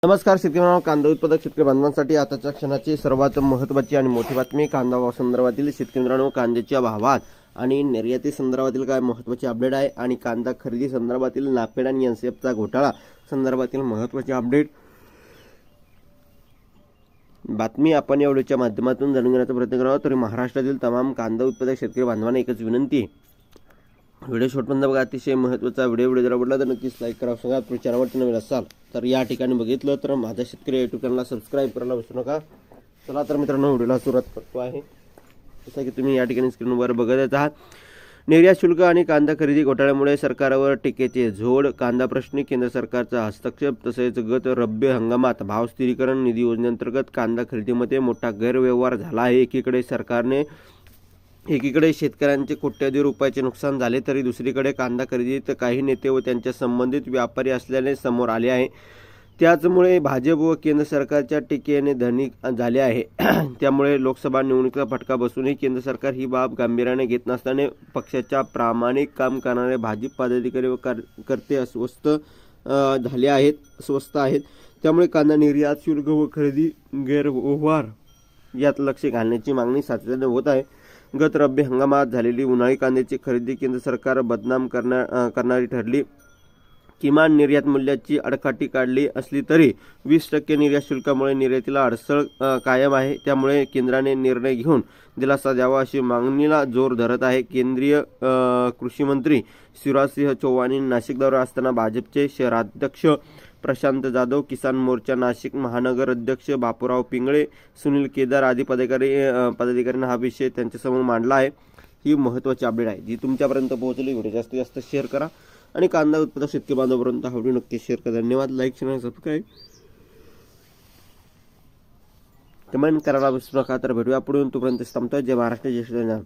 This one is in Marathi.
नमस्कार शेतकरी बांधवांनो, कांदा उत्पादक शेतकरी बांधवांसाठी आताच्या क्षणाची सर्वात महत्त्वाची आणि मोठी बातमी कांदा भाव संदर्भातील शेतकरी मित्रांनो, कांद्याच्या भावात आणि निर्याती संदर्भातील काय महत्त्वाची अपडेट आहे आणि कांदा खरेदी संदर्भातील नाफेड आणि एनसीएफचा घोटाळा संदर्भातील महत्त्वाची अपडेट बातमी आपण या व्हिडिओच्या माध्यमातून जाणून घेण्याचा प्रयत्न करावा। तरी महाराष्ट्रातील तमाम कांदा उत्पादक शेतकरी बांधवांना एकच विनंती, व्हिडिओ शेवटपर्यंत बघा। अतिशय महत्त्वाचा व्हिडिओ जर आवडला तर नक्कीच लाईक करा। सांगा तुम्ही चॅनलवरती नवीन असाल तर या ठिकाणी बघितलं तर माझा शेतकरी यूट्यूब चॅनलला सबस्क्राईब करायला विसरू नका। चला तर मित्रांनो, व्हिडिओला सुरुवात करतो आहे। जसं की तुम्ही या ठिकाणी स्क्रीनवर बघत आहात, निर्यात शुल्क आणि कांदा खरेदी घोटाळ्यामुळे सरकारवर टीकेचे झोड, कांदा प्रश्नी केंद्र सरकारचा हस्तक्षेप, तसेच गत रब्बी हंगामात भाव स्थिरीकरण निधी योजनेअंतर्गत कांदा खरेदीमध्ये मोठा गैरव्यवहार झाला आहे। एकीकडे शेतकऱ्यांचे कोट्यवधी रुपयाचे नुकसान झाले, तरी दुसरीकडे कांदा खरेदीत काही नेते व त्यांच्या संबंधित व्यापारी असल्याने समोर आले आहे। त्याचमुळे भाजप व केंद्र सरकारच्या टीकेने धनिक झाले आहे। त्यामुळे लोकसभा निवडणुकीचा फटका बसूनही केंद्र सरकार ही बाब गांभीर्याने घेत नसल्याने पक्षाच्या प्रामाणिक काम करणारे भाजप पदाधिकारी व कार्यकर्ते अस्वस्थ आहेत। त्यामुळे कांदा निर्यात शुल्क व खरेदी गैरव्यवहार यात लक्ष घालण्याची मागणी सातत्याने होत आहे। गत रब्बी हंगामात झालेली उन्हाळी कांद्याची खरेदी केंद्र सरकार बदनाम करणारी ठरली। किमान निर्यात मूल्याची आडकाठी काढली असली तरी 20% निर्यात शुल्कामुळे निर्यातीला अडसळ कायम आहे। त्यामुळे केंद्राने निर्णय घेऊन दिलासा द्यावा अशी मागणीला जोर धरत आहे। केंद्रीय कृषी मंत्री शिवराजसिंह चौहान नाशिक दौऱ्यावर असताना भाजपचे शहराध्यक्ष प्रशांत जाधव, किसान मोर्चा नाशिक महानगर अध्यक्ष बापूराव पिंगळे, सुनील केदार आदी पदाधिकाऱ्यांनी हा विषय त्यांच्यासमोर मांडला आहे। ही महत्त्वाची अपडेट आहे जी तुमच्यापर्यंत पोहोचली। व्हिडिओ जास्तीत जास्त शेअर करा आणि कांदा उत्पादक शेतकरी बांधवांपर्यंत हा व्हिडिओ नक्की शेअर करा। धन्यवाद। लाईक शेअर आणि सबस्क्राईब कमेंट करायला विसरू नका। तर भेटूया पुढे, तोपर्यंत थांबतोय। जय महाराष्ट्र, जय श्रीराम।